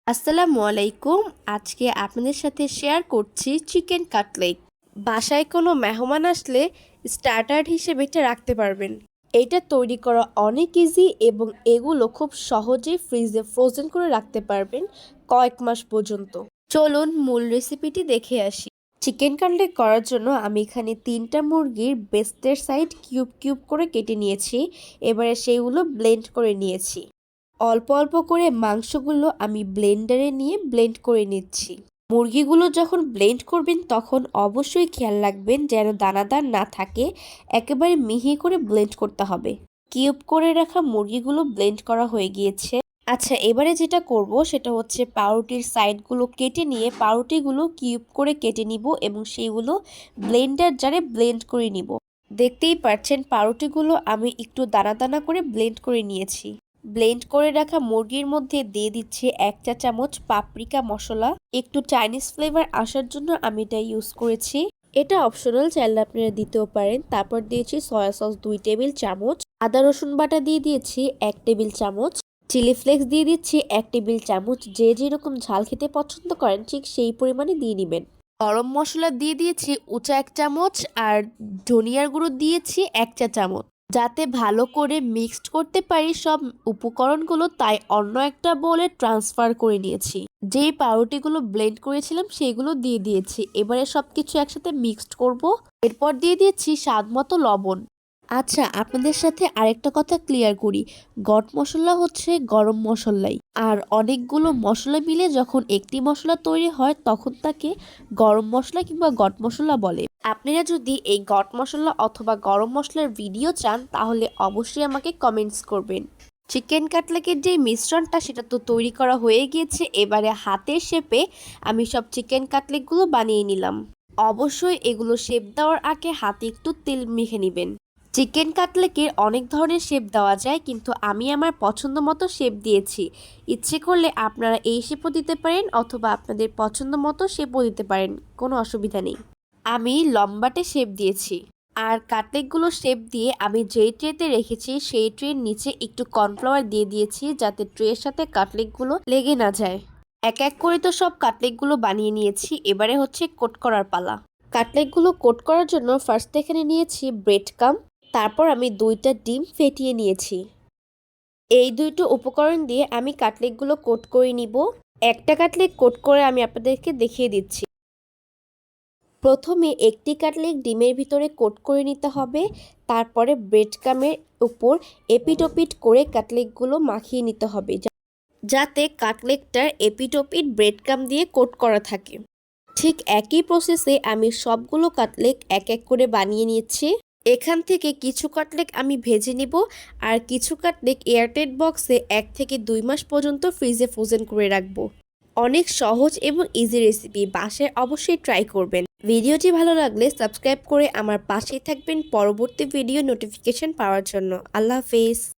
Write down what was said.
আসসালামু আলাইকুম। আজকে আপনাদের সাথে শেয়ার করছি চিকেন কাটলেট। বাসায় কোনো মেহমান আসলে স্টার্টার হিসেবে এটা রাখতে পারবেন। এটা তৈরি করা অনেক ইজি এবং এগুলো খুব সহজেই ফ্রিজে ফ্রোজেন করে রাখতে পারবেন কয়েক মাস পর্যন্ত। চলুন মূল রেসিপিটি দেখে আসি। চিকেন কাটলেট করার জন্য আমি এখানে 3টা মুরগির বেস্টের সাইড কিউব কিউব করে কেটে নিয়েছি। এবারে সেইগুলো ব্লেন্ড করে নিয়েছি। অল্প অল্প করে মাংসগুলো আমি ব্লেন্ডারে নিয়ে ব্লেন্ড করে নিচ্ছি। মুরগিগুলো যখন ব্লেন্ড করবেন তখন অবশ্যই খেয়াল রাখবেন যেন দানাদার না থাকে, একেবারে মিহি করে ব্লেন্ড করতে হবে। কিউব করে রাখা মুরগিগুলো ব্লেন্ড করা হয়ে গিয়েছে। আচ্ছা, এবারে যেটা করব সেটা হচ্ছে পাউরুটির সাইডগুলো কেটে নিয়ে পাউরুটিগুলো কিউব করে কেটে নিব এবং সেইগুলো ব্লেন্ডার জারে ব্লেন্ড করে নিব। দেখতেই পাচ্ছেন পাউরুটিগুলো আমি একটু দানা দানা করে ব্লেন্ড করে নিয়েছি। ব্লেন্ড করে রাখা মুরগির মধ্যে দিয়ে দিচ্ছি 1 চা চামচ পাপরিকা মশলা। একটু চাইনিজ ফ্লেভার আসার জন্য আমি এটা ইউজ করেছি। এটা অপশনাল, চাইলে আপনারা দিতেও পারেন। তারপর দিয়েছি সয়া সস 2 টেবিল চামচ, আদা রসুন বাটা দিয়ে দিয়েছি 1 টেবিল চামচ, চিলি ফ্লেক্স দিয়ে দিচ্ছি 1 টেবিল চামচ। যে যেরকম ঝাল খেতে পছন্দ করেন ঠিক সেই পরিমাণে দিয়ে নেবেন। গরম মশলা দিয়ে দিয়েছি উঁচা 1 চামচ আর ধনিয়ার গুঁড়ো দিয়েছি 1 চা চামচ। যাতে ভালো করে মিক্সড করতে পারি সব উপকরণগুলো, তাই অন্য একটা বোলে ট্রান্সফার করে নিয়েছি। যেই পাউরুটিগুলো ব্লেন্ড করেছিলাম সেগুলো দিয়ে দিয়েছি। এবারে সবকিছু একসাথে মিক্সড করব। এরপর দিয়ে দিয়েছি স্বাদ মতো লবণ। আচ্ছা, আপনাদের সাথে আরেকটা কথা ক্লিয়ার করি। গট মশলা হচ্ছে গরম মশলাই, আর অনেকগুলো মশলা মিলে যখন একটি মশলা তৈরি হয় তখন তাকে গরম মশলা কিংবা গট মশলা বলে। আপনারা যদি এই গট মশলা অথবা গরম মশলার ভিডিও চান তাহলে অবশ্যই আমাকে কমেন্টস করবেন। চিকেন কাটলেটের যে মিশ্রণটা সেটা তো তৈরি করা হয়ে গিয়েছে। এবারে হাতের শেপে আমি সব চিকেন কাটলেটগুলো বানিয়ে নিলাম। অবশ্যই এগুলো শেপ দেওয়ার আগে হাতে একটু তেল মেখে নেবেন। চিকেন কাটলেটের অনেক ধরনের শেপ দেওয়া যায়, কিন্তু আমি আমার পছন্দ মতো শেপ দিয়েছি। ইচ্ছে করলে আপনারা এই শেপও দিতে পারেন অথবা আপনাদের পছন্দ মতো শেপও দিতে পারেন, কোনো অসুবিধা নেই। আমি লম্বাটে শেপ দিয়েছি। আর কাটলেটগুলো শেপ দিয়ে আমি যেই ট্রেতে রেখেছি সেই ট্রের নিচে একটু কর্নফ্লাওয়ার দিয়ে দিয়েছি যাতে ট্রের সাথে কাটলেটগুলো লেগে না যায়। এক এক করে তো সব কাটলেটগুলো বানিয়ে নিয়েছি। এবারে হচ্ছে কোট করার পালা। কাটলেটগুলো কোট করার জন্য ফার্স্ট এখানে নিয়েছি ব্রেড কাম। তারপর আমি 2টা ডিম ফেটিয়ে নিয়েছি। এই 2টো উপকরণ দিয়ে আমি কাটলেটগুলো কোট করে নিব। একটা কাটলেট কোট করে আমি আপনাদেরকে দেখিয়ে দিচ্ছি। প্রথমে একটি কাটলেট ডিমের ভিতরে কোট করে নিতে হবে। তারপরে ব্রেড কামের উপর এপিট-ওপিট করে কাটলেটগুলো মাখিয়ে নিতে হবে যাতে কাটলেটটার এপিট-ওপিট ব্রেড কাম দিয়ে কোট করা থাকে। ঠিক একই প্রসেসে আমি সবগুলো কাটলেট এক এক করে বানিয়ে নিচ্ছি। এখান থেকে কিছু কাটলেট আমি ভেজে নিব আর কিছু কাটলেট এয়ারটাইট বক্সে 1 থেকে 2 মাস পর্যন্ত ফ্রিজে ফ্রোজেন করে রাখবো। অনেক সহজ এবং ইজি রেসিপি, বাসায় অবশ্যই ট্রাই করবেন। ভিডিওটি ভালো লাগলে সাবস্ক্রাইব করে আমার পাশেই থাকবেন পরবর্তী ভিডিও নোটিফিকেশন পাওয়ার জন্য। আল্লাহ হাফেজ।